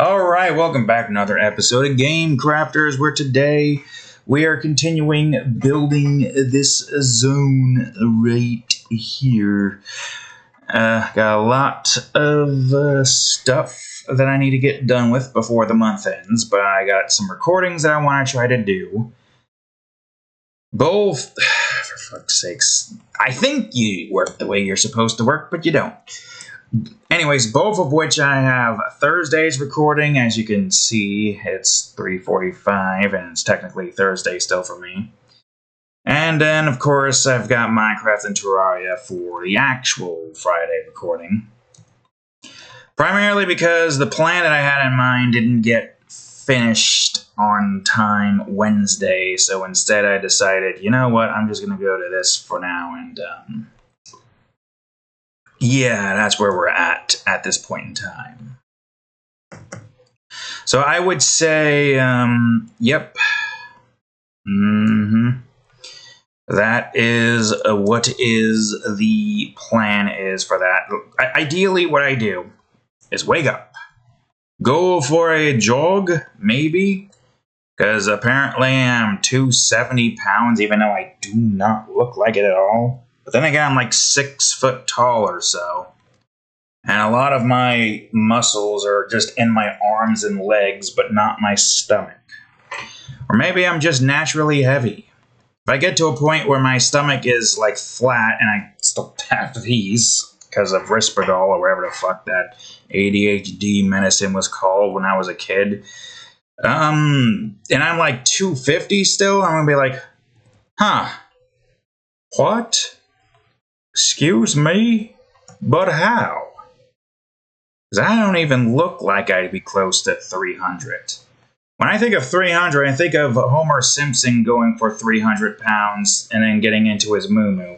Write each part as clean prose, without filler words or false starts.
Alright, welcome back to another episode of Game Crafters, where today we are continuing building this zone right here. Got a lot of stuff that I need to get done with before the month ends, but I got some recordings that I want to try to do. Both, for fuck's sakes, I think you work the way you're supposed to work, but you don't. Anyways, both of which I have Thursday's recording. As you can see, it's 3:45, and it's technically Thursday still for me. And then, of course, I've got Minecraft and Terraria for the actual Friday recording. Primarily because the plan that I had in mind didn't get finished on time Wednesday, so instead I decided, you know what, I'm just going to go to this for now, and yeah, that's where we're at this point in time. So I would say, yep. That is what is the plan is for that. Ideally, what I do is wake up, go for a jog, maybe, because apparently I'm 270 pounds, even though I do not look like it at all. But then again, I'm like 6 foot tall or so. And a lot of my muscles are just in my arms and legs, but not my stomach. Or maybe I'm just naturally heavy. If I get to a point where my stomach is like flat and I still have these because of Risperdal or whatever the fuck that ADHD medicine was called when I was a kid, and I'm like 250 still, I'm gonna be like, huh, what? Excuse me? But how? Because I don't even look like I'd be close to 300. When I think of 300, I think of Homer Simpson going for 300 pounds and then getting into his moo-moo.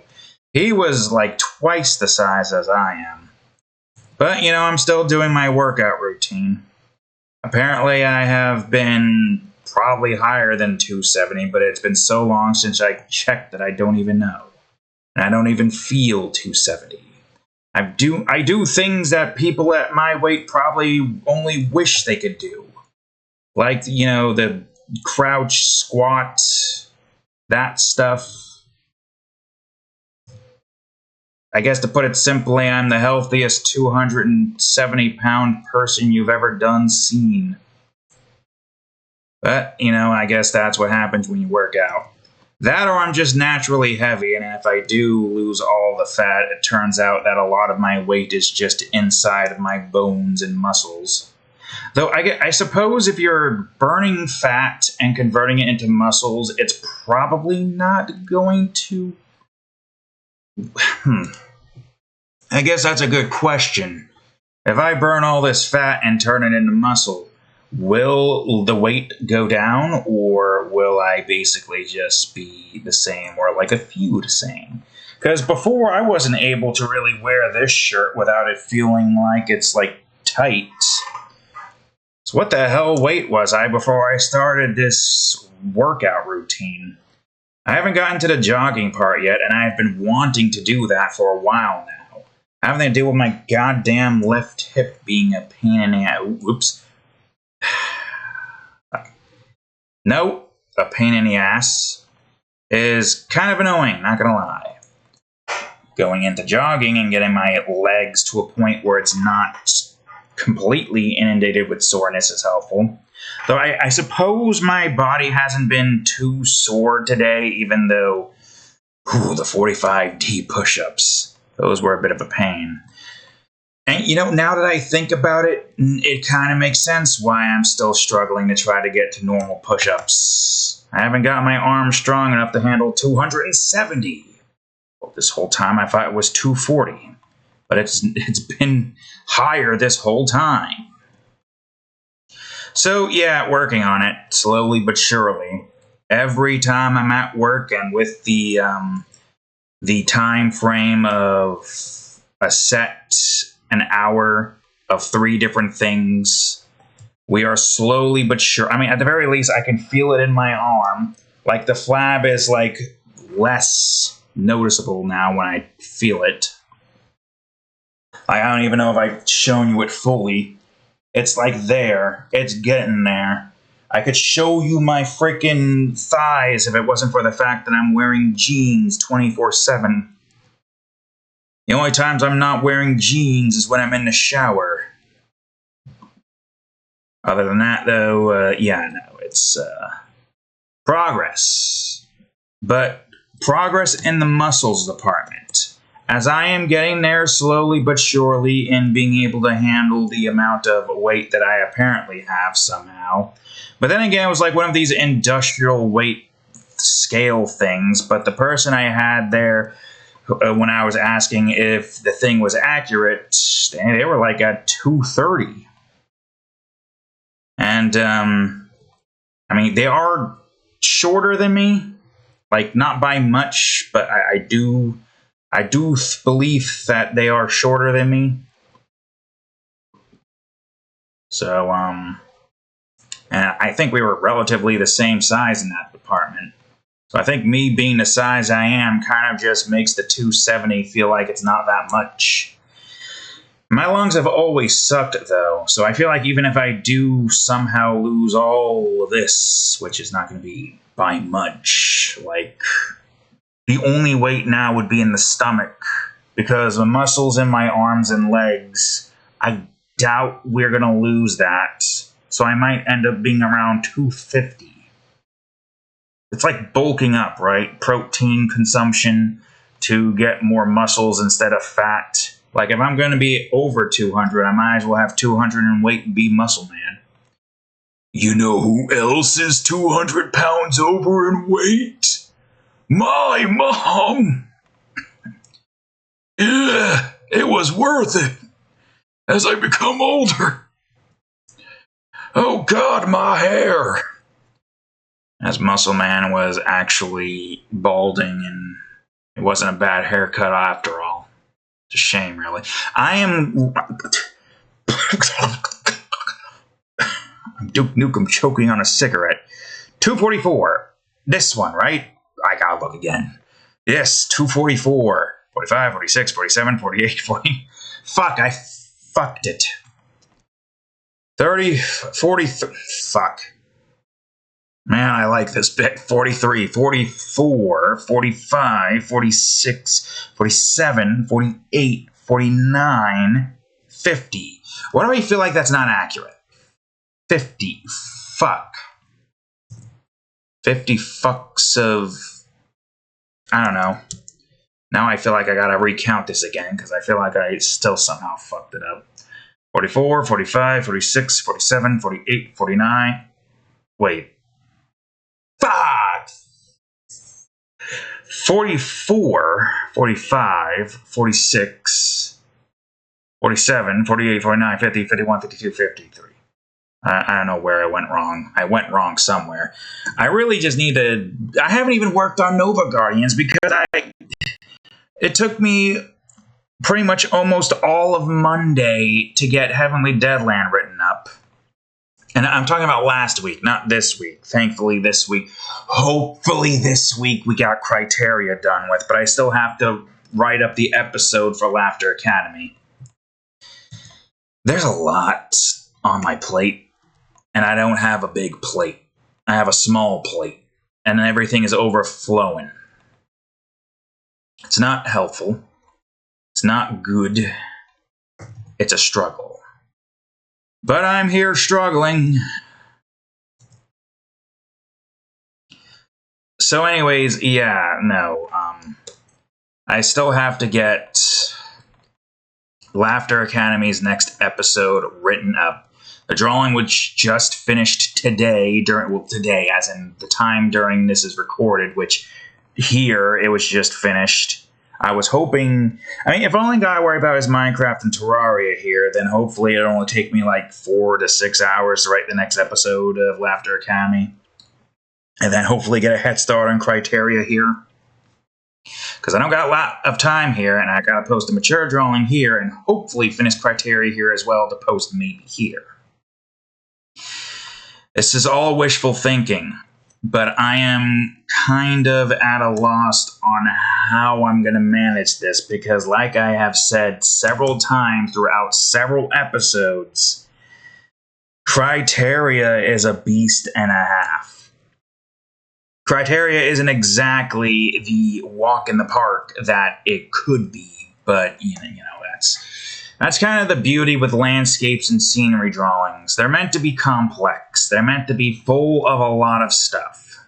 He was like twice the size as I am. But, you know, I'm still doing my workout routine. Apparently, I have been probably higher than 270, but it's been so long since I checked that I don't even know. And I don't even feel 270. I do things that people at my weight probably only wish they could do. Like, you know, the crouch, squat, that stuff. I guess to put it simply, I'm the healthiest 270-pound person you've ever seen. But, you know, I guess that's what happens when you work out. That or I'm just naturally heavy, and if I do lose all the fat, it turns out that a lot of my weight is just inside of my bones and muscles. Though I suppose if you're burning fat and converting it into muscles, it's probably not going to... I guess that's a good question. If I burn all this fat and turn it into muscle, will the weight go down, or will I basically just be the same, or like a few the same? Because before, I wasn't able to really wear this shirt without it feeling like it's like tight. So what the hell weight was I before I started this workout routine? I haven't gotten to the jogging part yet, and I've been wanting to do that for a while now. Having to deal with my goddamn left hip being a pain in the ass. Whoops. No, a pain in the ass is kind of annoying, not gonna lie. Going into jogging and getting my legs to a point where it's not completely inundated with soreness is helpful. Though I suppose my body hasn't been too sore today, even though the 45D push-ups, those were a bit of a pain. And, you know, now that I think about it, it kind of makes sense why I'm still struggling to try to get to normal push-ups. I haven't got my arms strong enough to handle 270. Well, this whole time I thought it was 240. But it's been higher this whole time. So, yeah, working on it, slowly but surely. Every time I'm at work and with the time frame of a set an hour of 3 different things, we are slowly but sure. I mean, at the very least, I can feel it in my arm. Like, the flab is, like, less noticeable now when I feel it. I don't even know if I've shown you it fully. It's like there. It's getting there. I could show you my freaking thighs if it wasn't for the fact that I'm wearing jeans 24/7. The only times I'm not wearing jeans is when I'm in the shower. Other than that, though, yeah, no, it's progress. But progress in the muscles department. As I am getting there slowly but surely in being able to handle the amount of weight that I apparently have somehow. But then again, it was like one of these industrial weight scale things. But the person I had there, when I was asking if the thing was accurate, they were like at 230. And, I mean, they are shorter than me. Like, not by much, but I do believe that they are shorter than me. So, and I think we were relatively the same size in that department. So I think me being the size I am kind of just makes the 270 feel like it's not that much. My lungs have always sucked, though, so I feel like even if I do somehow lose all of this, which is not going to be by much, like, the only weight now would be in the stomach, because the muscles in my arms and legs, I doubt we're going to lose that, so I might end up being around 250. It's like bulking up, right? Protein consumption to get more muscles instead of fat. Like, if I'm going to be over 200, I might as well have 200 in weight and be muscle man. You know who else is 200 pounds over in weight? My mom! Yeah, it was worth it as I become older. Oh God, my hair! As Muscle Man was actually balding, and it wasn't a bad haircut after all. It's a shame, really. I am... Duke Nukem choking on a cigarette. 244. This one, right? I gotta look again. Yes, 244. 45, 46, 47, 48, 40. Fuck, I fucked it. 30, 40... Fuck. Man, I like this bit. 43, 44, 45, 46, 47, 48, 49, 50. Why do I feel like that's not accurate? 50. Fuck. 50 fucks of... I don't know. Now I feel like I gotta recount this again, because I feel like I still somehow fucked it up. 44, 45, 46, 47, 48, 49... Wait. Fuck! 44, 45, 46, 47, 48, 49, 50, 51, 52, 53. I don't know where I went wrong. I went wrong somewhere. I really just need to... I haven't even worked on Nova Guardians because it took me pretty much almost all of Monday to get Heavenly Deadland written up. And I'm talking about last week, not this week. Thankfully, this week. Hopefully, this week we got Criteria done with, but I still have to write up the episode for Laughter Academy. There's a lot on my plate, and I don't have a big plate. I have a small plate, and everything is overflowing. It's not helpful. It's not good. It's a struggle. But I'm here struggling. So anyways, yeah, no. I still have to get Laughter Academy's next episode written up. The drawing which just finished today, today, as in the time during this is recorded, which here it was just finished. I was hoping... I mean, if I only got to worry about is Minecraft and Terraria here, then hopefully it'll only take me like 4 to 6 hours to write the next episode of Laughter Academy. And then hopefully get a head start on Criteria here. Because I don't got a lot of time here, and I got to post a mature drawing here, and hopefully finish Criteria here as well to post maybe here. This is all wishful thinking. But I am kind of at a loss on how I'm going to manage this, because like I have said several times throughout several episodes, Criteria is a beast and a half. Criteria isn't exactly the walk in the park that it could be, but you know that's kind of the beauty with landscapes and scenery drawings. They're meant to be complex. They're meant to be full of a lot of stuff.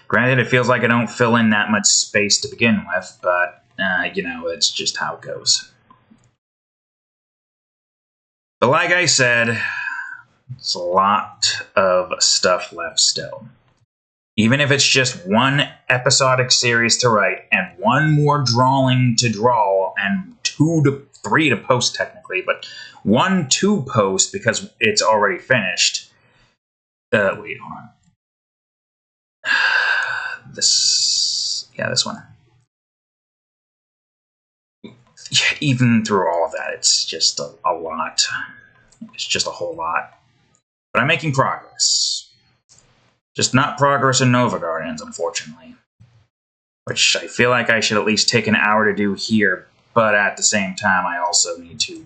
Granted, it feels like I don't fill in that much space to begin with, but it's just how it goes. But like I said, it's a lot of stuff left still. Even if it's just one episodic series to write and one more drawing to draw and 2 to 3 to post technically, but 1 to post because it's already finished. Wait, hold on. This one. Yeah, even through all of that, it's just a lot. It's just a whole lot. But I'm making progress. Just not progress in Nova Guardians, unfortunately. Which I feel like I should at least take an hour to do here, but at the same time, I also need to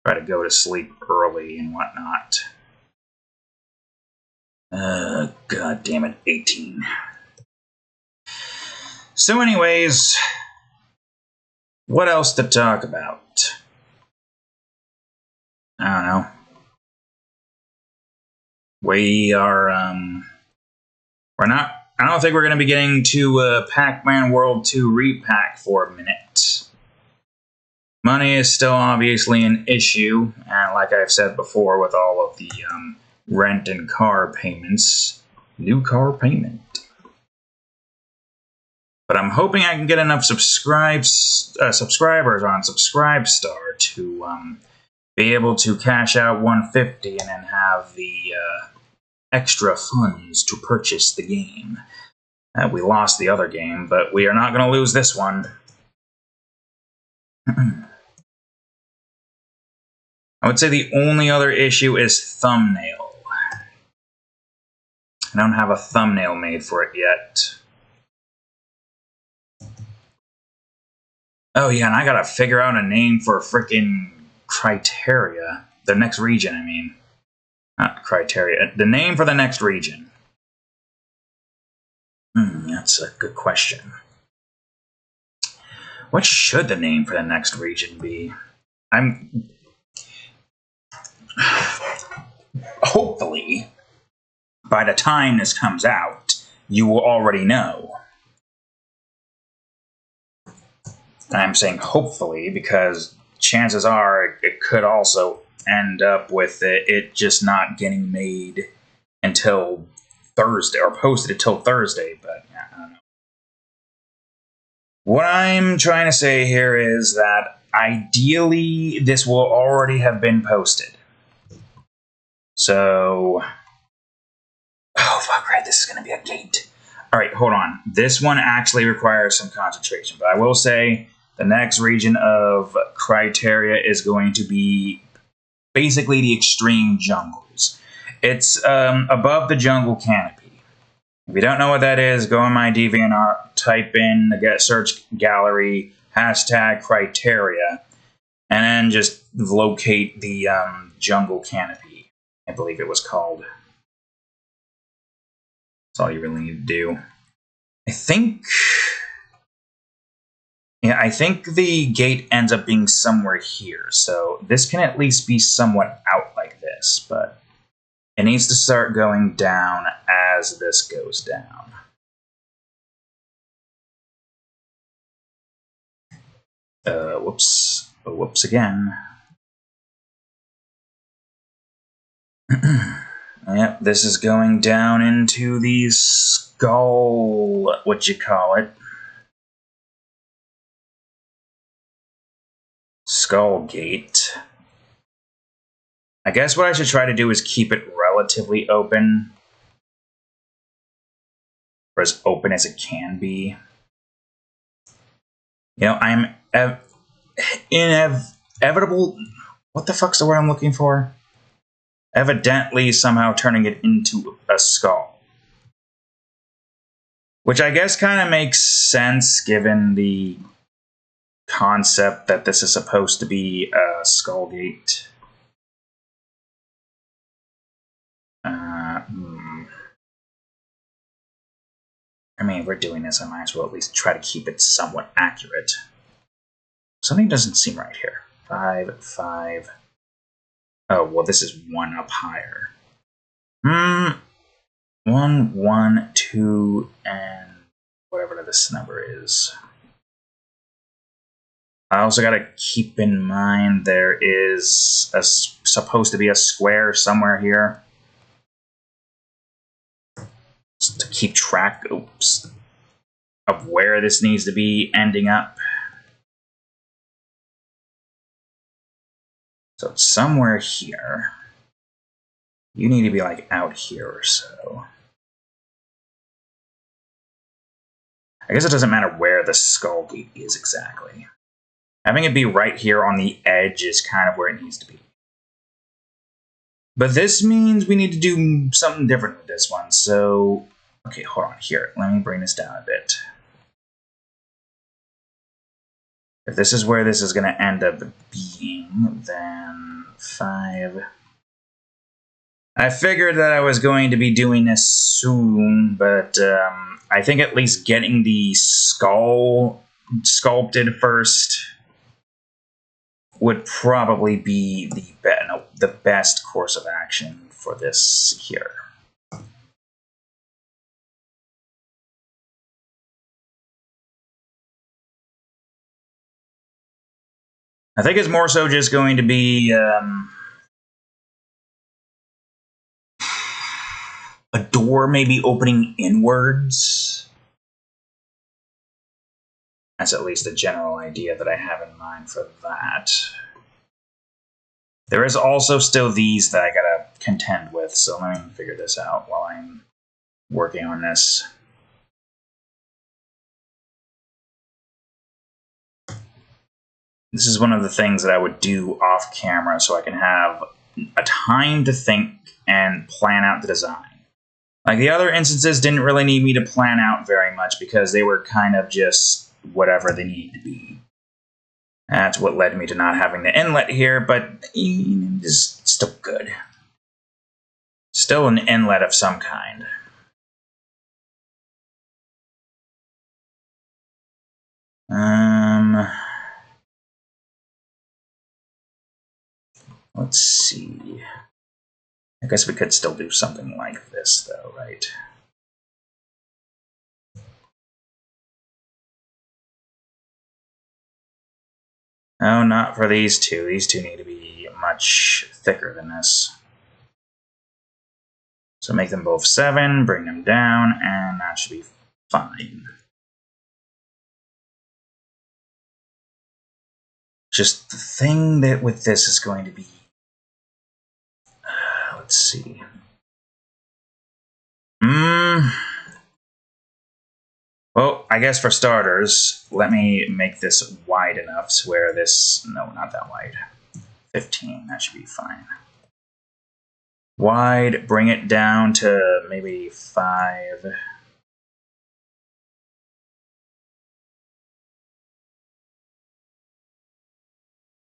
try to go to sleep early and whatnot. God damn it, 18. So anyways, what else to talk about? I don't know. We are, we're not, I don't think we're going to be getting to Pac-Man World 2 repack for a minute. Money is still obviously an issue, and like I've said before with all of the rent and car payments, new car payment. But I'm hoping I can get enough subscribers on Subscribestar to be able to cash out $150 and then have the extra funds to purchase the game. We lost the other game, but we are not going to lose this one. I would say the only other issue is thumbnail. I don't have a thumbnail made for it yet. Oh yeah, and I gotta figure out a name for frickin' Criteria. The next region, I mean. Not Criteria. The name for the next region. That's a good question. What should the name for the next region be? Hopefully, by the time this comes out, you will already know. I'm saying hopefully because chances are it could also end up with it just not getting made until Thursday or posted until Thursday, but I don't know. What I'm trying to say here is that ideally this will already have been posted. So, oh fuck, right, this is going to be a gate. All right, hold on. This one actually requires some concentration, but I will say the next region of Criteria is going to be basically the extreme jungles. It's above the jungle canopy. If you don't know what that is, go on my DeviantArt, type in the search gallery, #Criteria, and then just locate the jungle canopy. I believe it was called. That's all you really need to do. I think the gate ends up being somewhere here, so this can at least be somewhat out like this, but it needs to start going down as this goes down. Whoops. Whoops again. Yep, this is going down into the skull, Skull Gate. I guess what I should try to do is keep it relatively open. Or as open as it can be. You know, I'm inevitable. What the fuck's the word I'm looking for? Evidently somehow turning it into a skull. Which I guess kind of makes sense given the concept that this is supposed to be a Skull Gate. mean, if we're doing this, I might as well at least try to keep it somewhat accurate. Something doesn't seem right here. 5, 5. Oh, well, this is 1 up higher. 1, 1, 2, and whatever this number is. I also got to keep in mind there is supposed to be a square somewhere here. Just to keep track, of where this needs to be ending up. So it's somewhere here. You need to be like out here or so. I guess it doesn't matter where the skull gate is exactly. Having it be right here on the edge is kind of where it needs to be. But this means we need to do something different with this one. So, okay, hold on here. Let me bring this down a bit. If this is where this is going to end up being, then 5. I figured that I was going to be doing this soon, but I think at least getting the skull sculpted first would probably be the best course of action for this here. I think it's more so just going to be a door maybe opening inwards. That's at least a general idea that I have in mind for that. There is also still these that I gotta contend with, so let me figure this out while I'm working on this. This is one of the things that I would do off camera so I can have a time to think and plan out the design. Like the other instances didn't really need me to plan out very much because they were kind of just whatever they needed to be. That's what led me to not having the inlet here, but it's still good. Still an inlet of some kind. Let's see. I guess we could still do something like this, though, right? No, not for these two. These two need to be much thicker than this. So make them both 7, bring them down, and that should be fine. Just the thing that with this is going to be... let's see. Well, I guess for starters, let me make this wide enough to where this... No, not that wide. 15, that should be fine. Wide, bring it down to maybe 5.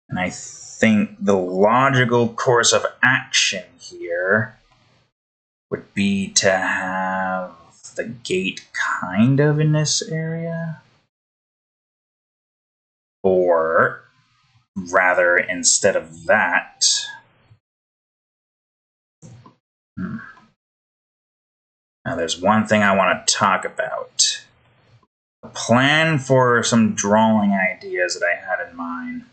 And I think the logical course of action here would be to have the gate kind of in this area. Or rather, instead of that... Now there's one thing I want to talk about. A plan for some drawing ideas that I had in mind.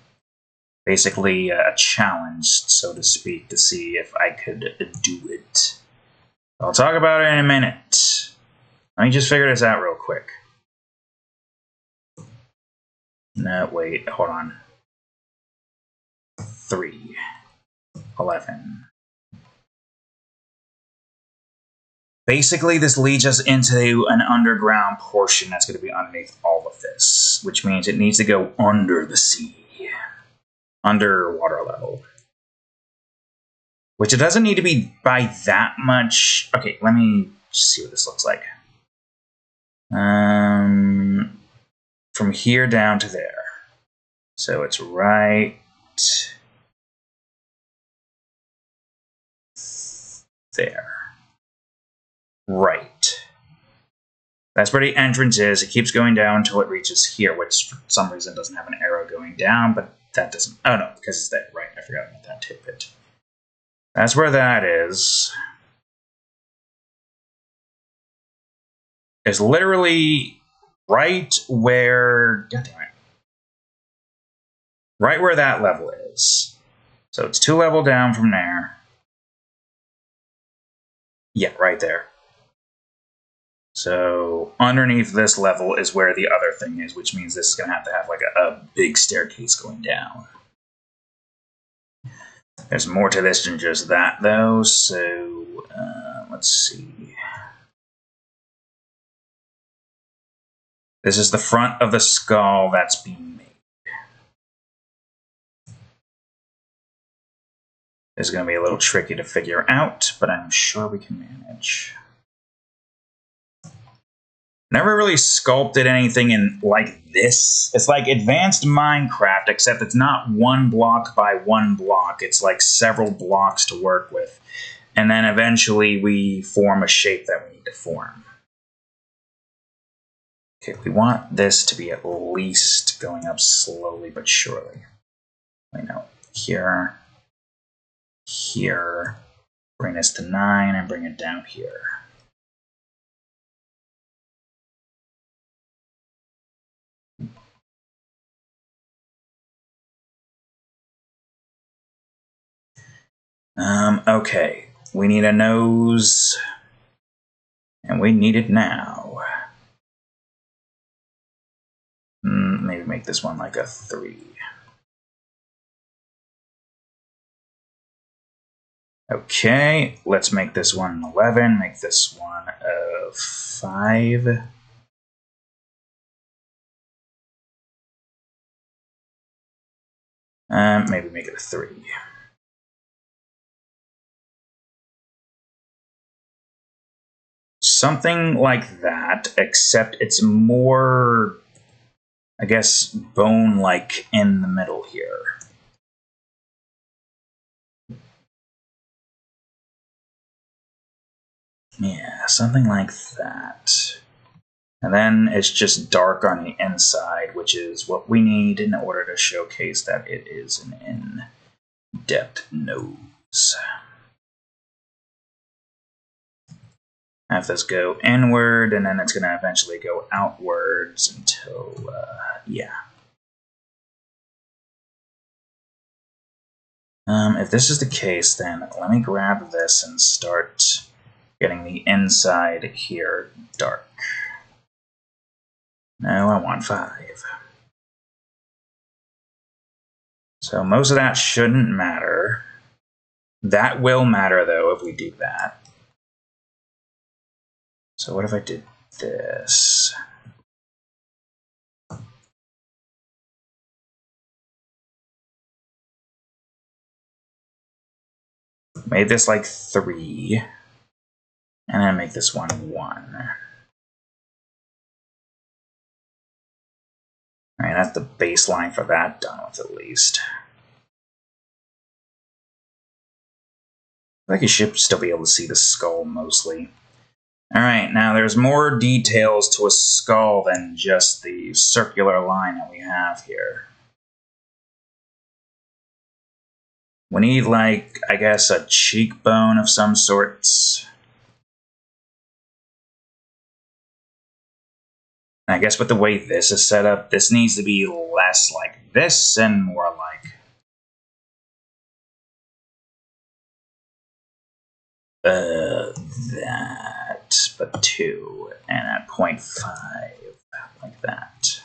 Basically a challenge, so to speak, to see if I could do it. I'll talk about it in a minute. Let me just figure this out real quick. No, wait, hold on. 3, 11. Basically, this leads us into an underground portion that's going to be underneath all of this, which means it needs to go under the sea. Underwater level. Which it doesn't need to be by that much. Okay, let me see what this looks like. From here down to there. So it's right there. Right. That's where the entrance is. It keeps going down until it reaches here, which for some reason doesn't have an arrow going down, but that doesn't... Oh, no, because it's there. Right, I forgot about that tidbit. That's where that is. It's literally right where... God damn it. Right where that level is. So it's 2 levels down from there. Yeah, right there. So underneath this level is where the other thing is, which means this is going to have like a big staircase going down. There's more to this than just that, though, so let's see. This is the front of the skull that's being made. This is going to be a little tricky to figure out, but I'm sure we can manage. Never really sculpted anything in like this. It's like advanced Minecraft, except it's not 1 block by 1 block. It's like several blocks to work with. And then eventually we form a shape that we need to form. Okay, we want this to be at least going up slowly but surely. Wait, no. Here. Here. Bring this to 9 and bring it down here. Okay, we need a nose, and we need it now. Maybe make this one like a 3. Okay, let's make this one 11, make this one a 5. Maybe make it a 3. Something like that, except it's more, I guess, bone-like in the middle here. Yeah, something like that. And then it's just dark on the inside, which is what we need in order to showcase that it is an in-depth nose. Have this go inward, and then it's going to eventually go outwards until, yeah. If this is the case, then let me grab this and start getting the inside here dark. No, I want 5. So most of that shouldn't matter. That will matter, though, if we do that. So what if I did this? Made this like 3. And then make this one 1. Alright, that's the baseline for that done with at least. I think you should still be able to see the skull mostly. Alright, now there's more details to a skull than just the circular line that we have here. We need, like, I guess a cheekbone of some sorts. I guess with the way this is set up, this needs to be less like this and more like that, but 2, and at 0.5, like that.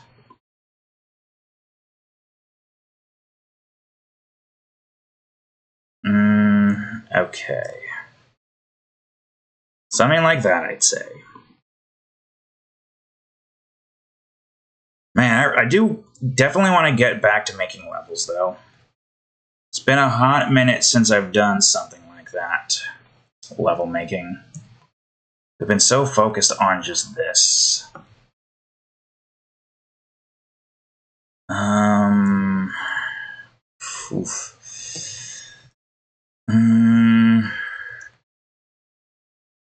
Okay. Something like that, I'd say. Man, I do definitely want to get back to making levels, though. It's been a hot minute since I've done something like that. Level making. I've been so focused on just this. Oof.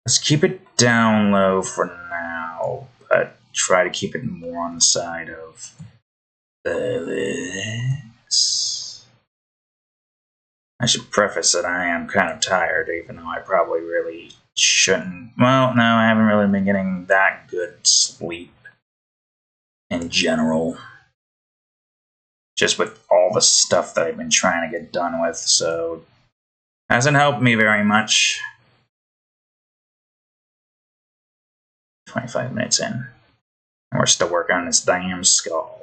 Let's keep it down low for now. but try to keep it more on the side of this. I should preface that I am kind of tired, even though I probably really shouldn't. Well, no, I haven't really been getting that good sleep in general. Just with all the stuff that I've been trying to get done with, so hasn't helped me very much. 25 minutes in, and we're still working on this damn skull.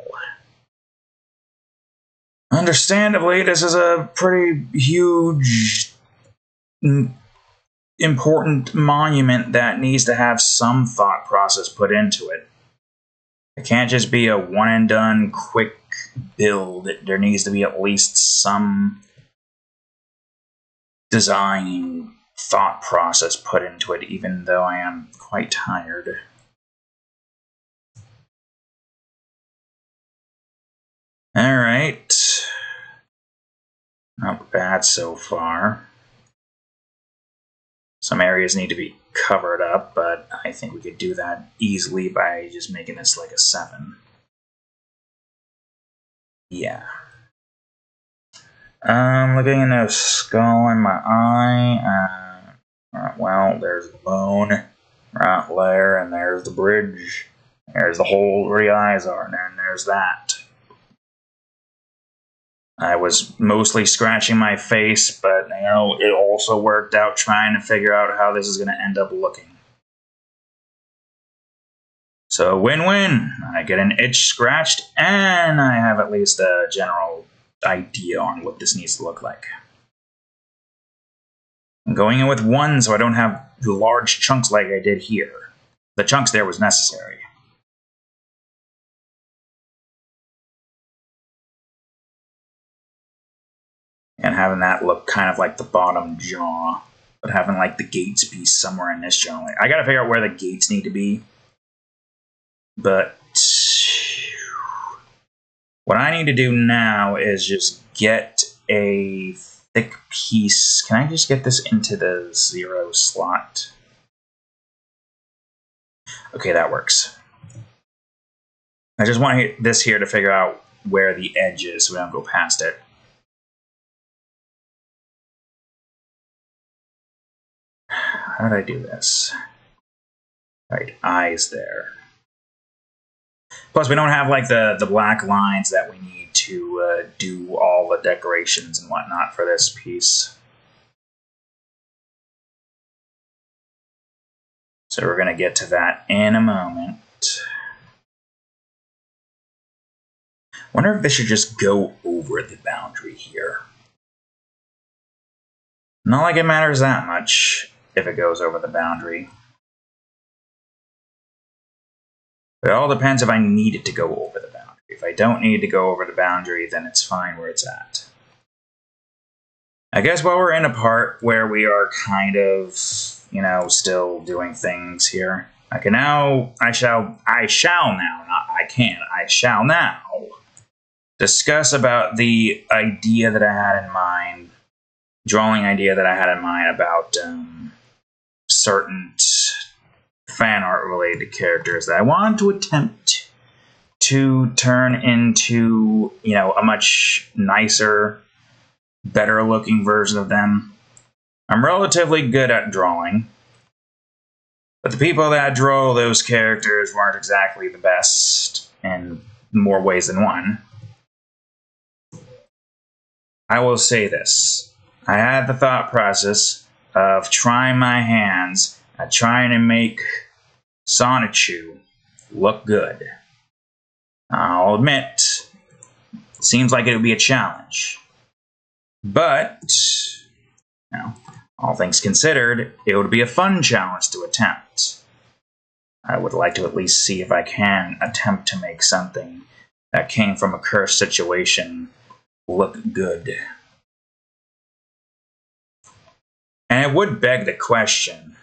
Understandably, this is a pretty huge, important monument that needs to have some thought process put into it. It can't just be a one and done quick build. There needs to be at least some design thought process put into it, even though I am quite tired. Alright. Not bad so far. Some areas need to be covered up, but I think we could do that easily by just making this like a 7. Yeah. Looking in the skull in my eye. Well, there's the bone right there, and there's the bridge. There's the hole where the eyes are, and then there's that. I was mostly scratching my face, but you know, it also worked out trying to figure out how this is going to end up looking. So win-win. I get an itch scratched, and I have at least a general idea on what this needs to look like. I'm going in with 1 so I don't have the large chunks like I did here. The chunks there was necessary. And having that look kind of like the bottom jaw, but having like the gates be somewhere in this jaw. I gotta figure out where the gates need to be. But what I need to do now is just get a thick piece. Can I just get this into the 0 slot? Okay, that works. I just want this here to figure out where the edge is so we don't go past it. How did I do this? Right, eyes there. Plus, we don't have like the black lines that we need to do all the decorations and whatnot for this piece. So we're going to get to that in a moment. Wonder if this should just go over the boundary here. Not like it matters that much if it goes over the boundary. It all depends if I need it to go over the boundary. If I don't need to go over the boundary, then it's fine where it's at. I guess while we're in a part where we are kind of, you know, still doing things here, I shall now discuss about the idea that I had in mind, drawing idea that I had in mind about certain fan art related characters that I wanted to attempt to turn into, you know, a much nicer, better looking version of them. I'm relatively good at drawing, but the people that draw those characters weren't exactly the best in more ways than one. I will say this. I had the thought process of trying my hands at trying to make Sonichu look good. I'll admit, it seems like it would be a challenge. But, you know, all things considered, it would be a fun challenge to attempt. I would like to at least see if I can attempt to make something that came from a cursed situation look good. And it would beg the question,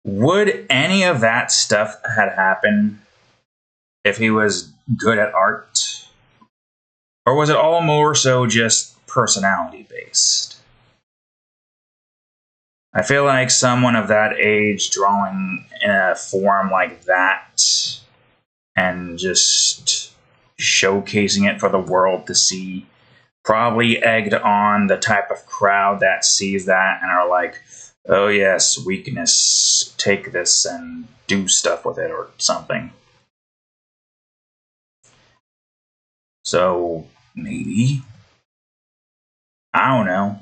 would any of that stuff had happened if he was good at art? Or was it all more so just personality based? I feel like someone of that age drawing in a form like that and just showcasing it for the world to see probably egged on the type of crowd that sees that and are like, oh yes, weakness, take this and do stuff with it or something. So maybe, I don't know,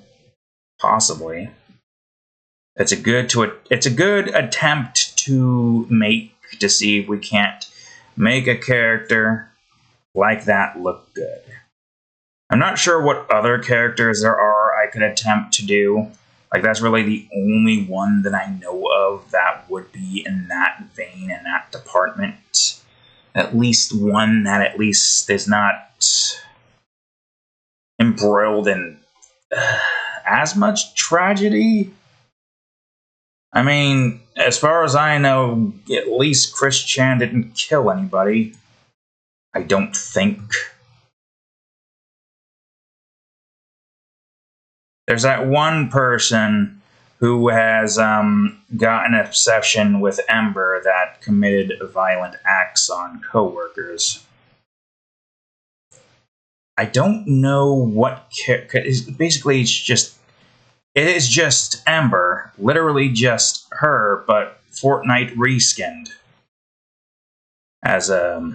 possibly. It's a good attempt to see if we can't make a character like that look good. I'm not sure what other characters there are I could attempt to do. Like, that's really the only one that I know of that would be in that vein, in that department. At least one that at least is not embroiled in as much tragedy. I mean, as far as I know, at least Chris Chan didn't kill anybody. I don't think. There's that one person who has got an obsession with Ember that committed violent acts on coworkers. I don't know what basically it is just Ember, literally just her, but Fortnite reskinned as a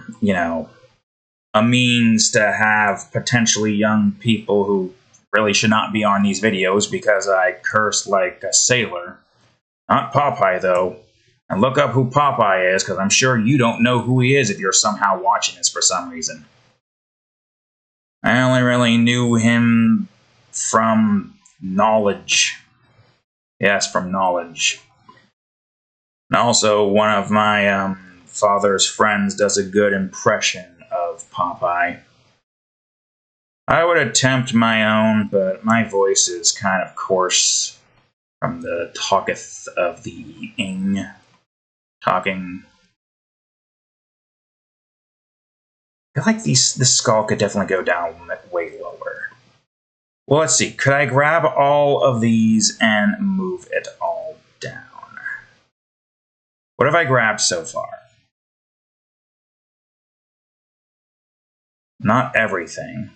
means to have potentially young people who really should not be on these videos because I cursed like a sailor. Not Popeye, though. And look up who Popeye is, because I'm sure you don't know who he is if you're somehow watching this for some reason. I only really knew him from Knowledge. Yes, from Knowledge. And also, one of my father's friends does a good impression of Popeye. I would attempt my own, but my voice is kind of coarse from the talketh of the ing. Talking. I feel like this skull could definitely go down way lower. Well, let's see. Could I grab all of these and move it all down? What have I grabbed so far? Not everything.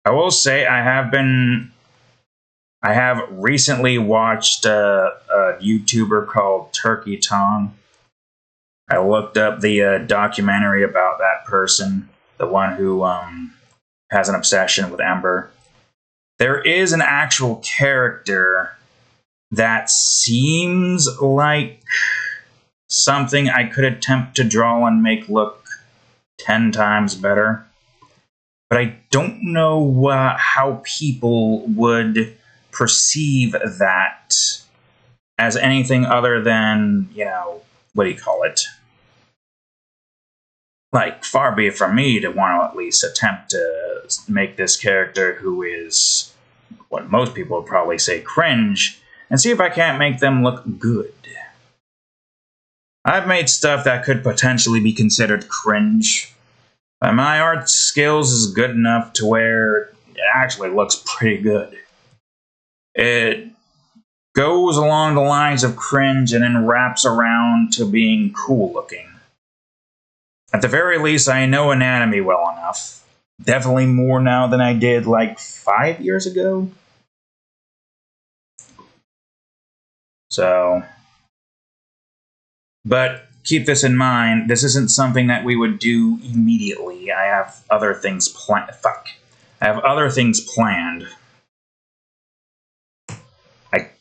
I will say I have recently watched a YouTuber called Turkey Tong. I looked up the documentary about that person, the one who has an obsession with Ember. There is an actual character that seems like something I could attempt to draw and make look 10 times better. But I don't know how people would perceive that as anything other than, what do you call it? Like, far be it from me to want to at least attempt to make this character who is what most people would probably say cringe, and see if I can't make them look good. I've made stuff that could potentially be considered cringe, but my art skills is good enough to where it actually looks pretty good. It goes along the lines of cringe and then wraps around to being cool looking. At the very least, I know anatomy well enough. Definitely more now than I did like 5 years ago. So, but keep this in mind, this isn't something that we would do immediately. I have other things planned. I have other things planned.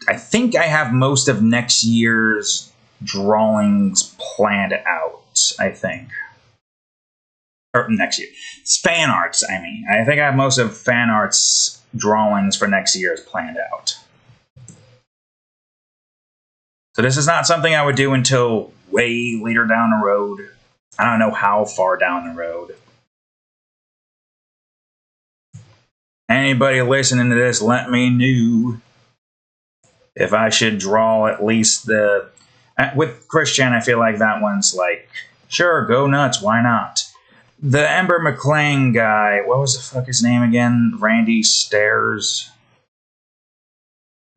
I think I have most of next year's drawings planned out, I think. Or next year. It's fan arts, I mean. I think I have most of fan arts drawings for next year's planned out. So this is not something I would do until way later down the road. I don't know how far down the road. Anybody listening to this, let me know if I should draw at least the... With Chris Chan, I feel like that one's like Sure, go nuts, why not? The Ember McLean guy, what was the fuck his name again? Randy Stairs?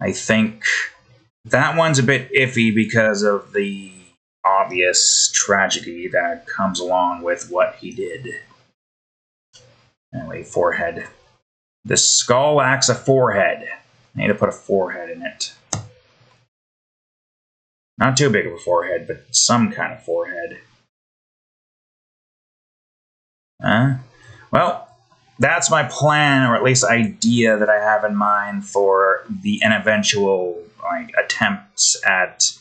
I think that one's a bit iffy because of the obvious tragedy that comes along with what he did. Anyway, forehead. The skull lacks a forehead. I need to put a forehead in it. Not too big of a forehead, but some kind of forehead. Well, that's my plan, or at least idea that I have in mind for an eventual attempts at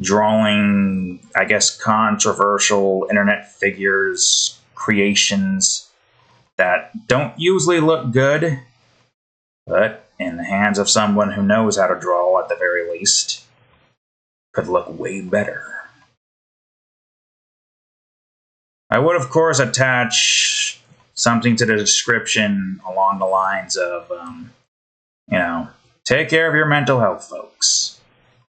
drawing, I guess, controversial internet figures, creations that don't usually look good, but in the hands of someone who knows how to draw at the very least, could look way better. I would, of course, attach something to the description along the lines of, take care of your mental health, folks.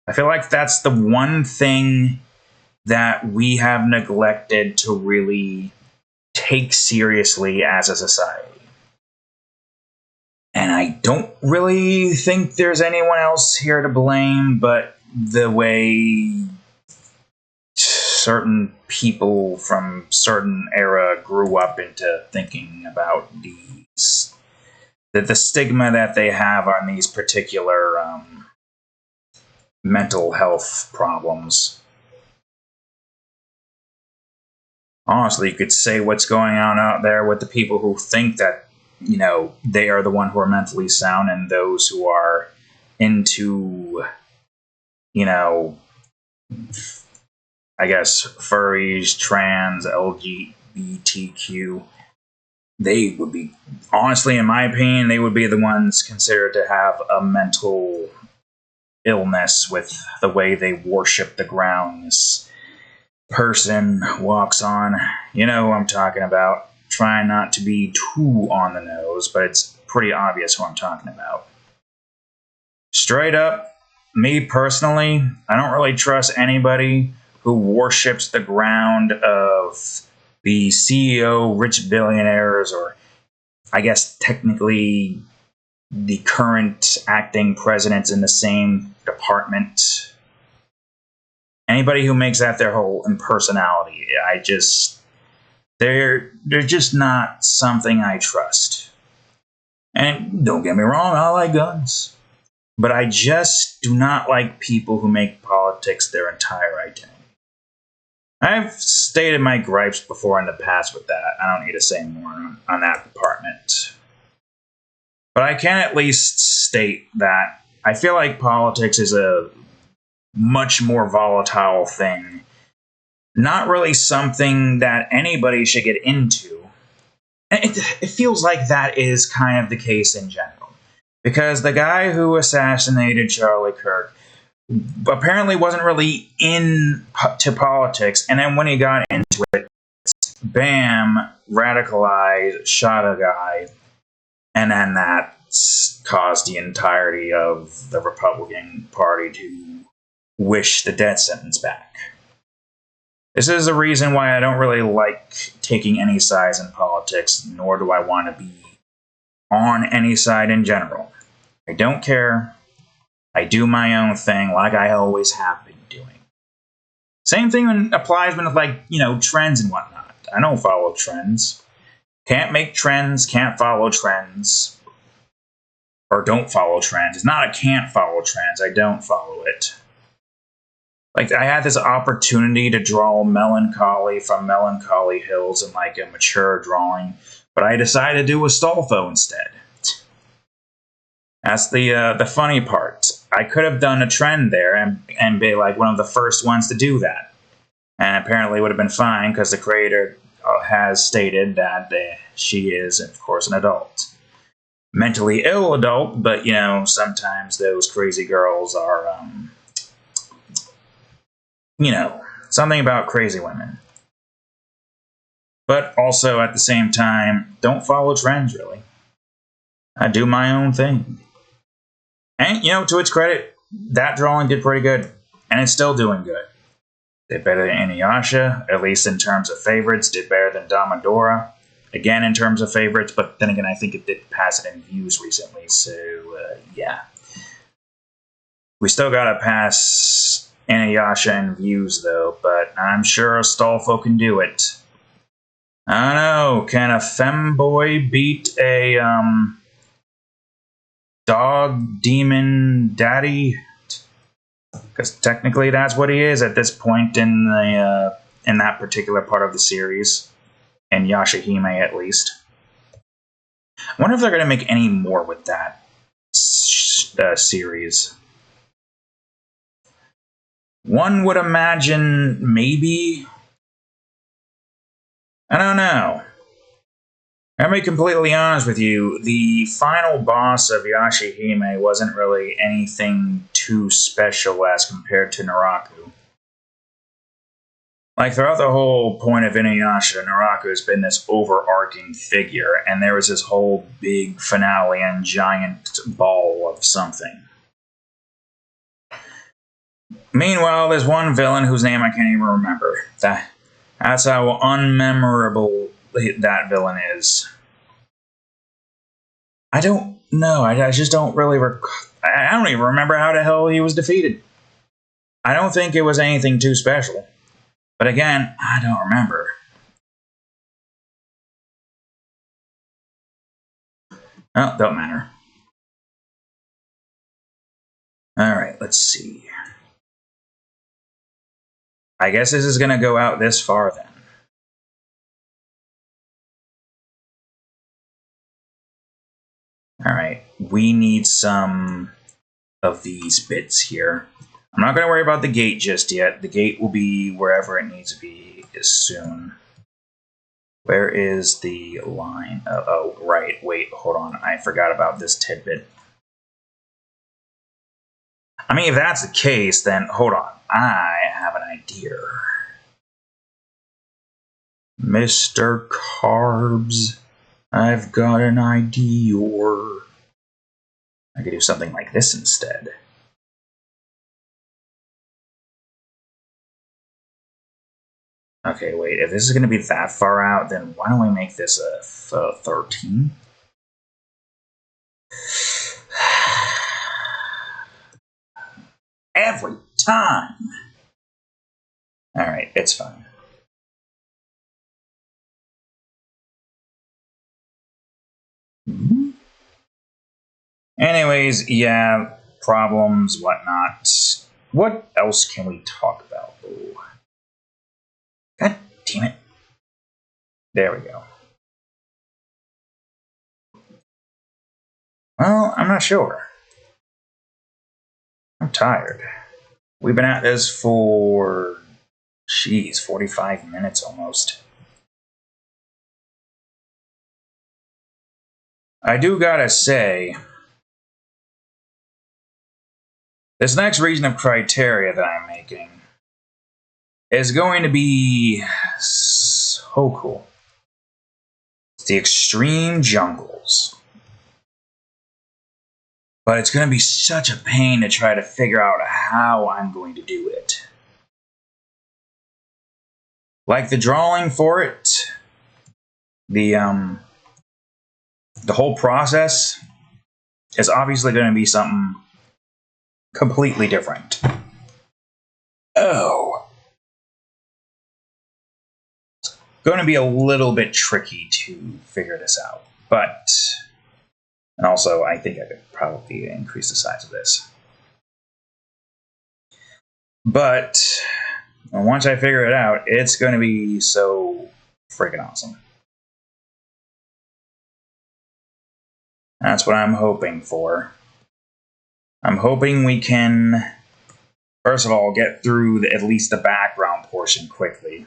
I feel like that's the one thing that we have neglected to really take seriously as a society. And I don't really think there's anyone else here to blame but the way certain people from certain era grew up into thinking about these. The stigma that they have on these particular mental health problems. Honestly, you could say what's going on out there with the people who think that, they are the one who are mentally sound and those who are into, I guess, furries, trans, LGBTQ. They would be, honestly, in my opinion, they would be the ones considered to have a mental illness with the way they worship the ground. This person walks on, who I'm talking about. Trying not to be too on the nose, but it's pretty obvious who I'm talking about. Straight up, me personally, I don't really trust anybody who worships the ground of the CEO, rich billionaires, or I guess technically the current acting presidents in the same department. Anybody who makes that their whole impersonality, they're just not something I trust. And don't get me wrong, I like guns. But I just do not like people who make politics their entire identity. I've stated my gripes before in the past with that. I don't need to say more on that department. But I can at least state that I feel like politics is a much more volatile thing. Not really something that anybody should get into. And it feels like that is kind of the case in general. Because the guy who assassinated Charlie Kirk apparently wasn't really into politics, and then when he got into it, bam, radicalized, shot a guy, and then that caused the entirety of the Republican Party to wish the death sentence back. This is the reason why I don't really like taking any sides in politics, nor do I want to be on any side in general. I don't care. I do my own thing like I always have been doing. Same thing applies with trends and whatnot. I don't follow trends. Can't make trends, can't follow trends. Or don't follow trends. It's not a can't follow trends, I don't follow it. I had this opportunity to draw Melancholy from Melancholy Hills in a mature drawing, but I decided to do Astolfo instead. That's the funny part. I could have done a trend there and be one of the first ones to do that. And apparently it would have been fine because the creator has stated that she is, of course, an adult. Mentally ill adult, but, sometimes those crazy girls are, something about crazy women. But also, at the same time, don't follow trends, really. I do my own thing. And, to its credit, that drawing did pretty good. And it's still doing good. Did better than Inuyasha, at least in terms of favorites. Did better than Damadora, again in terms of favorites, but then again, I think it did pass it in views recently, so yeah. We still gotta pass Inuyasha in views, though, but I'm sure Astolfo can do it. I don't know, can a femboy beat a, dog demon daddy? Because technically that's what he is at this point in the, in that particular part of the series. In Yashahime, at least. I wonder if they're going to make any more with that series. One would imagine maybe. I don't know. I'm going to be completely honest with you. The final boss of Yashahime wasn't really anything too special as compared to Naraku. Like, throughout the whole point of Inuyasha, Naraku has been this overarching figure, and there was this whole big finale and giant ball of something. Meanwhile, there's one villain whose name I can't even remember. That's how unmemorable that villain is. I don't know. I just don't really I don't even remember how the hell he was defeated. I don't think it was anything too special. But again, I don't remember. Oh, don't matter. Alright, let's see. I guess this is going to go out this far then. Alright, we need some of these bits here. I'm not going to worry about the gate just yet. The gate will be wherever it needs to be soon. Where is the line? Oh, right. Wait, hold on. I forgot about this tidbit. I mean, if that's the case, then hold on. I have an idea. Mr. Carbs, I've got an idea. I could do something like this instead. Okay, wait, if this is going to be that far out, then why don't we make this a 13? Every time! Alright, it's fine. Anyways, yeah, problems, whatnot. What else can we talk about? Ooh. God damn it. There we go. Well, I'm not sure. I'm tired. We've been at this for, 45 minutes almost. I do gotta say, this next region of criteria that I'm making is going to be so cool. It's the extreme jungles. But it's going to be such a pain to try to figure out how I'm going to do it. Like the drawing for it, the whole process is obviously going to be something completely different. Oh. It's going to be a little bit tricky to figure this out, but... And also, I think I could probably increase the size of this. But once I figure it out, it's going to be so freaking awesome. That's what I'm hoping for. I'm hoping we can, first of all, get through at least the background portion quickly.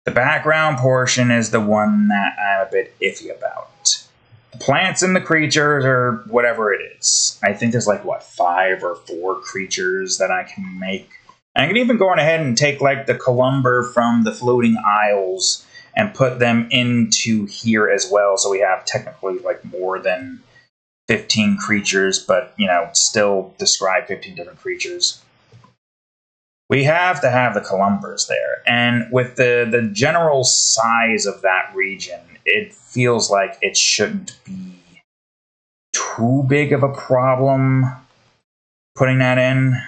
The background portion is the one that I'm a bit iffy about. The plants and the creatures, or whatever it is. I think there's like, what, 5 or 4 creatures that I can make. And I can even go on ahead and take like the Columber from the Floating Isles and put them into here as well. So we have technically like more than 15 creatures, but, you know, still describe 15 different creatures. We have to have the Columbers there. And with the general size of that region, it feels like it shouldn't be too big of a problem putting that in.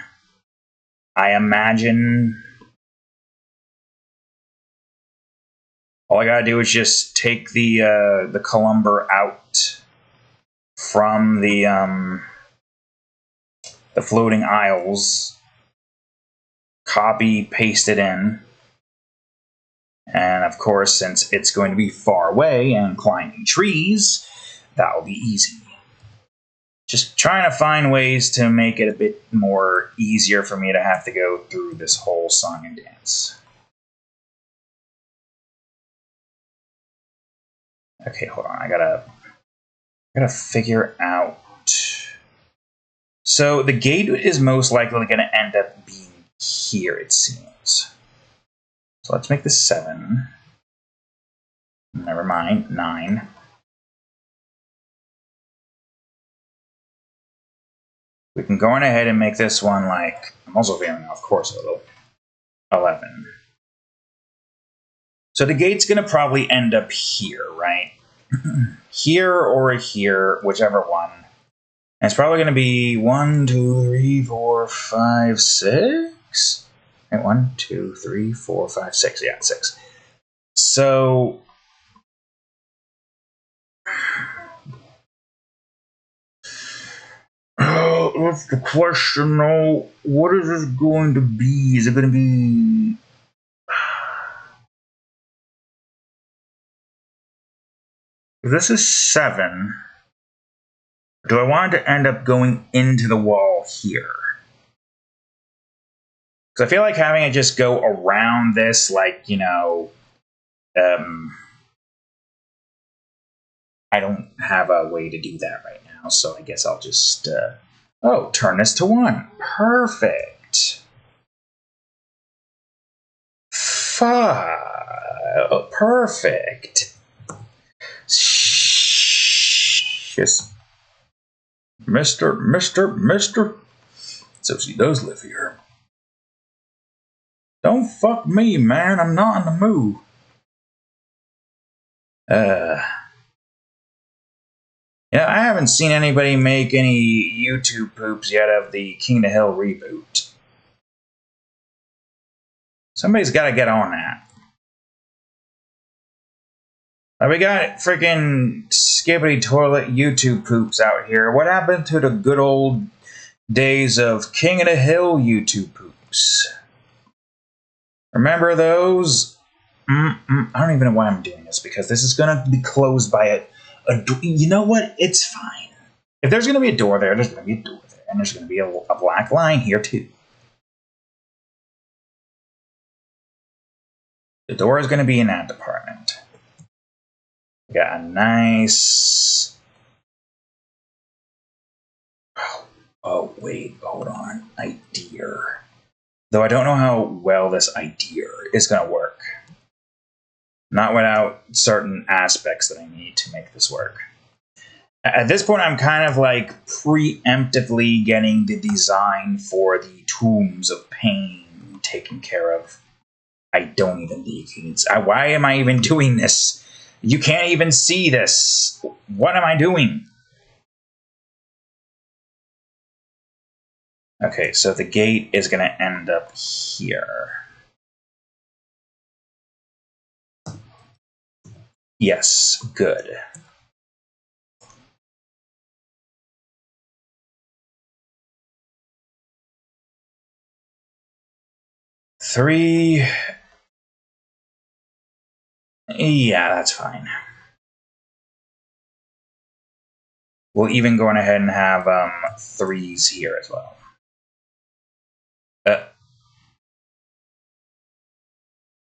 I imagine all I gotta do is just take the Columber out from the floating isles, copy, paste it in, and of course, since it's going to be far away and climbing trees, that will be easy. Just trying to find ways to make it a bit more easier for me to have to go through this whole song and dance. Okay, hold on. I gotta figure out. So the gate is most likely going to end up being here, it seems. So let's make this 7. Never mind, 9. We can go on ahead and make this one like, I'm also veering off course a little, 11. So the gate's going to probably end up here, right? Here or here, whichever one. And it's probably going to be 1, 2, 3, 4, 5, 6. Right, 1, 2, 3, 4, 5, 6. Yeah, 6. So that's the question, though. What is this going to be? Is it going to be... This is 7. Do I want it to end up going into the wall here? Because I feel like having it just go around this, like, you know... I don't have a way to do that right now, so I guess I'll just... Oh, turn this to 1. Perfect. Perfect. Just... Mister. So she does live here. Don't fuck me, man. I'm not in the mood. Yeah, I haven't seen anybody make any YouTube poops yet of the King of the Hill reboot. Somebody's got to get on that. We got freaking skibbity toilet YouTube poops out here. What happened to the good old days of King of the Hill YouTube poops? Remember those? I don't even know why I'm doing this, because this is going to be closed by a door. You know what? It's fine. If there's going to be a door there, there's going to be a door there. And there's going to be a black line here, too. The door is going to be in that department. We got a nice... Oh, wait. Hold on. Idea. Though I don't know how well this idea is going to work. Not without certain aspects that I need to make this work. At this point, I'm kind of like preemptively getting the design for the Tombs of Pain taken care of. I don't even think it's... Why am I even doing this? You can't even see this. What am I doing? Okay, so the gate is going to end up here. Yes, good. Three. Yeah, that's fine. We'll even go on ahead and have 3s here as well.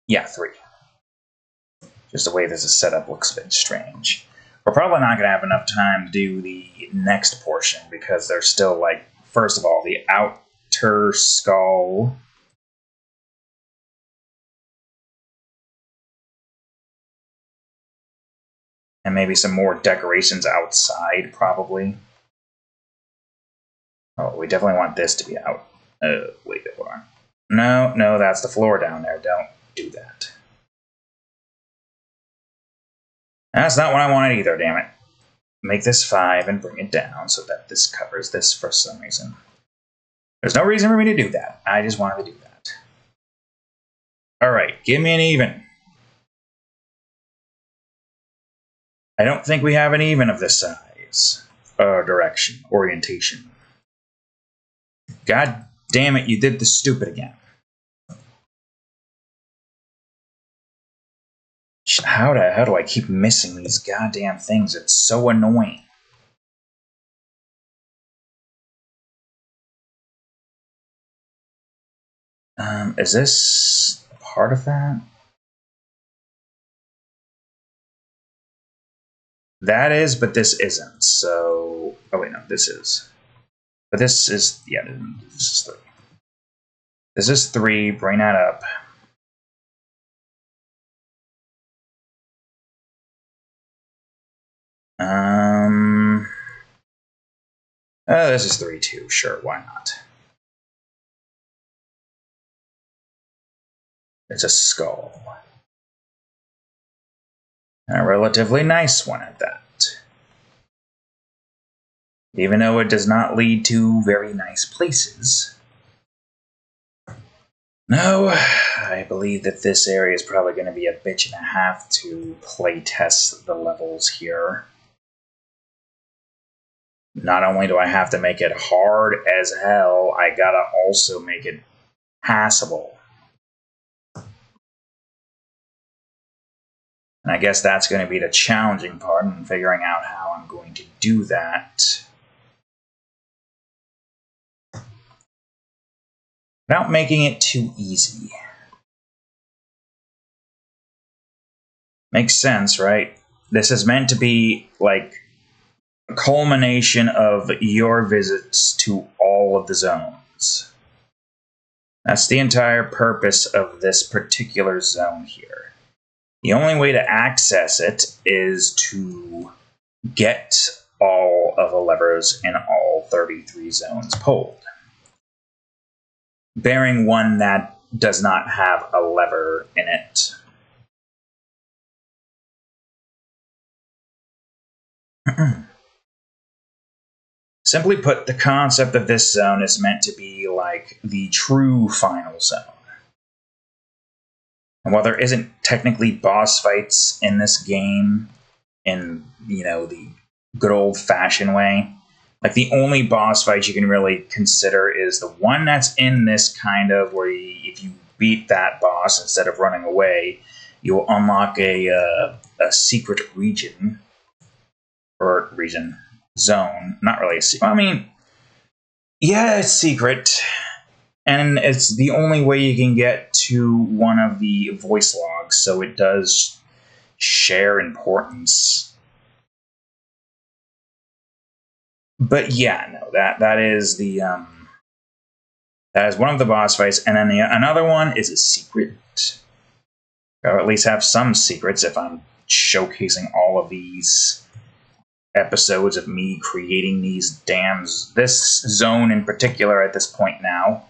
Yeah, 3. Just the way this is set up looks a bit strange. We're probably not going to have enough time to do the next portion, because there's still, like, first of all, the outer skull. And maybe some more decorations outside, probably. Oh, we definitely want this to be out. Wait, hold on. No, no, that's the floor down there. Don't do that. That's not what I wanted either, damn it. Make this 5 and bring it down so that this covers this for some reason. There's no reason for me to do that. I just wanted to do that. Alright, give me an even. I don't think we have an even of this size. Direction. Orientation. God damn it, you did the stupid again. How do I keep missing these goddamn things? It's so annoying. Is this part of that? That is, but this isn't. So, oh wait, no, this is. But this is, yeah, this is 3. This is 3. Bring that up. This is 3 too. Sure, why not? It's a skull. A relatively nice one at that. Even though it does not lead to very nice places. No, I believe that this area is probably going to be a bitch and a half to play test the levels here. Not only do I have to make it hard as hell, I gotta also make it passable. And I guess that's going to be the challenging part in figuring out how I'm going to do that. Without making it too easy. Makes sense, right? This is meant to be like a culmination of your visits to all of the zones. That's the entire purpose of this particular zone here. The only way to access it is to get all of the levers in all 33 zones pulled. Bearing one that does not have a lever in it. Simply put, the concept of this zone is meant to be like the true final zone. And while there isn't technically boss fights in this game in, the good old-fashioned way, like the only boss fight you can really consider is the one that's in this kind of where if you beat that boss instead of running away, you will unlock a secret region or zone. Not really a secret. I mean, yeah, it's secret. And it's the only way you can get to one of the voice logs, so it does share importance. But yeah, no, that is the that is one of the boss fights, and then another one is a secret, or at least have some secrets. If I'm showcasing all of these episodes of me creating this zone in particular at this point now.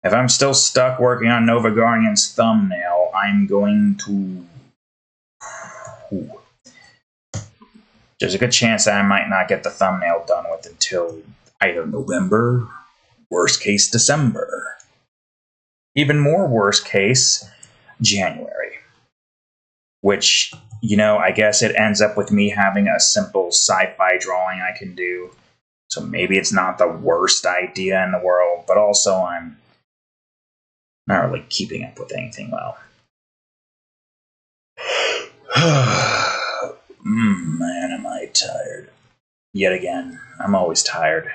If I'm still stuck working on Nova Guardian's thumbnail, I'm going to... There's a good chance that I might not get the thumbnail done with until either November, worst case December. Even more worst case, January. Which, I guess it ends up with me having a simple sci-fi drawing I can do. So maybe it's not the worst idea in the world, but also I'm not really keeping up with anything well. Man, am I tired. Yet again, I'm always tired.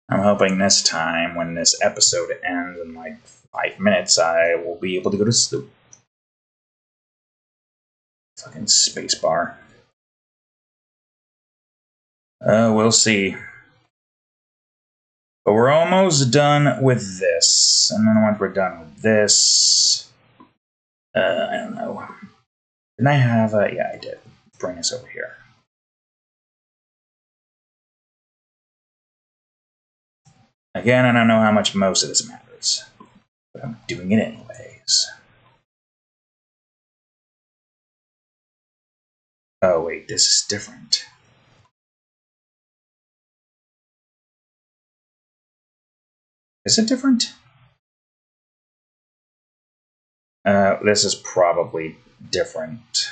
I'm hoping this time, when this episode ends in like 5 minutes, I will be able to go to sleep. Fucking spacebar. We'll see. But we're almost done with this. And then once we're done with this... I don't know. Didn't I have... yeah, I did. Bring us over here. Again, I don't know how much most of this matters. matters. But I'm doing it anyways. Oh wait, this is different. Is it different? This is probably different.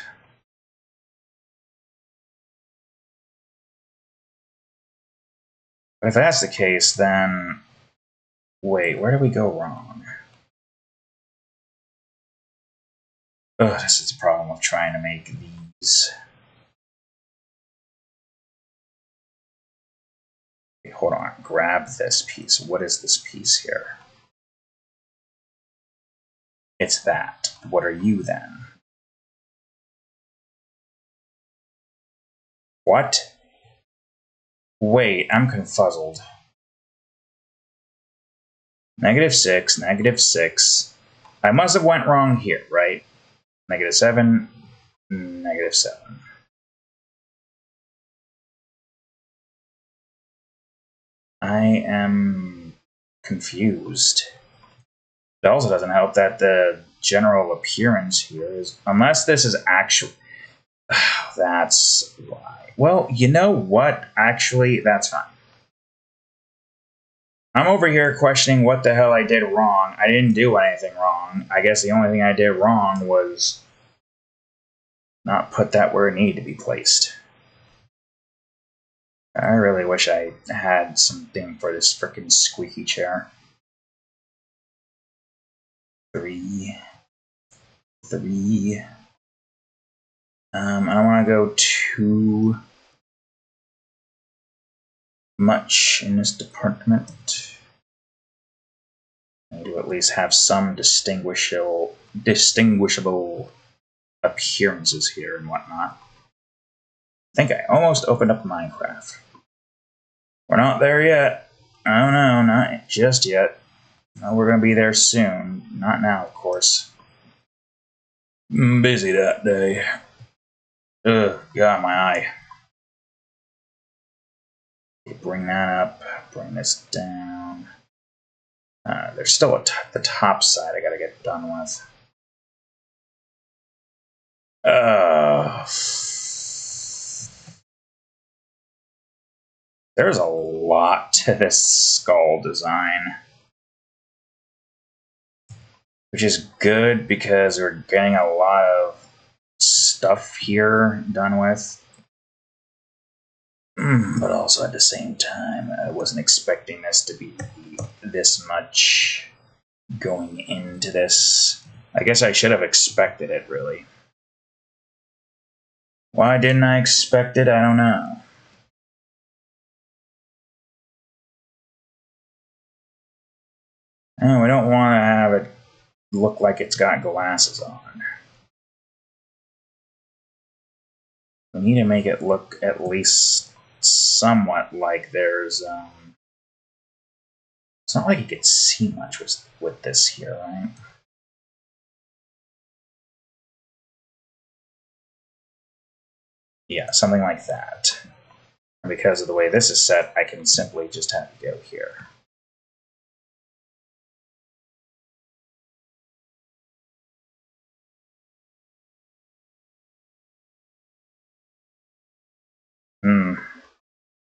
But if that's the case, then... Wait, where did we go wrong? Ugh, this is the problem with trying to make these. Okay, hold on, grab this piece. What is this piece here? It's that. What are you then? What? Wait, I'm confuzzled. -6, -6. I must have went wrong here, right? -7, -7. I am confused. It also doesn't help that the general appearance here is... Unless this is actually... That's why. Well, you know what? Actually, that's fine. I'm over here questioning what the hell I did wrong. I didn't do anything wrong. I guess the only thing I did wrong was not put that where it needed to be placed. I really wish I had something for this frickin' squeaky chair. 3. I don't want to go too much in this department. I need to at least have some distinguishable appearances here and whatnot. I think I almost opened up Minecraft. We're not there yet. Oh no, not just yet. No, we're going to be there soon. Not now, of course. Busy that day. Ugh, got my eye. Okay, bring that up. Bring this down. There's still the top side I gotta get done with. There's a lot to this skull design. Which is good because we're getting a lot of stuff here done with. But also at the same time, I wasn't expecting this to be this much going into this. I guess I should have expected it, really. Why didn't I expect it? I don't know. And we don't want to have it look like it's got glasses on. We need to make it look at least somewhat like there's... It's not like you could see much with this here, right? Yeah, something like that. And because of the way this is set, I can simply just have it go here.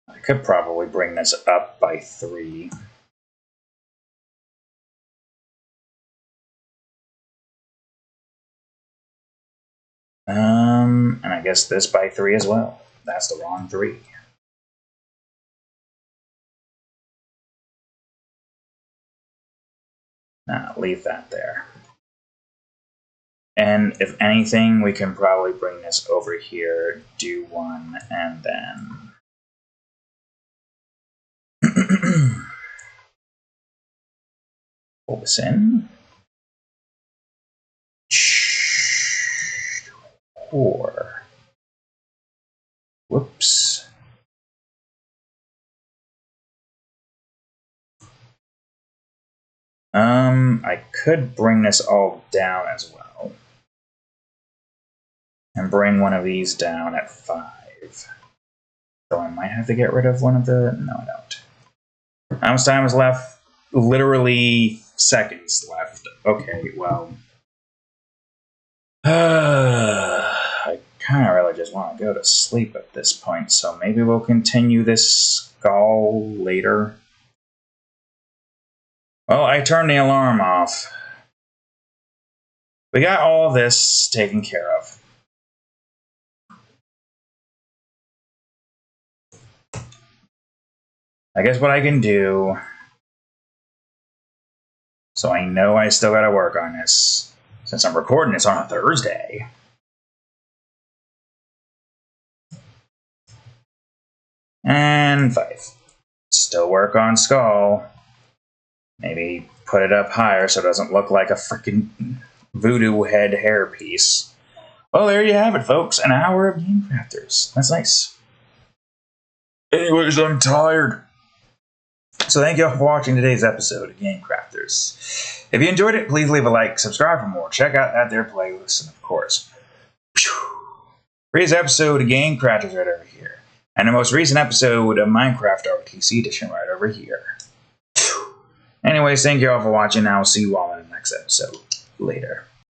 I could probably bring this up by 3. And I guess this by 3 as well. That's the wrong 3. Nah, leave that there. And if anything, we can probably bring this over here, do 1, and then... pull this in. 4. Whoops. I could bring this all down as well. And bring one of these down at 5. So I might have to get rid of one of the... No, I don't. How much time is left? Literally seconds left. Okay, well. I kind of really just want to go to sleep at this point, so maybe we'll continue this skull later. Well, I turned the alarm off. We got all this taken care of. I guess what I can do, so I know I still gotta work on this, since I'm recording this on a Thursday. And 5. Still work on skull. Maybe put it up higher so it doesn't look like a freaking voodoo head hairpiece. Well, there you have it, folks. An hour of Game Crafters. That's nice. Anyways, I'm tired. So thank you all for watching today's episode of Game Crafters. If you enjoyed it, please leave a like, subscribe for more, check out that there playlist, and of course, previous episode of Game Crafters right over here, and the most recent episode of Minecraft RTC Edition right over here. Anyways, thank you all for watching. I will see you all in the next episode. Later.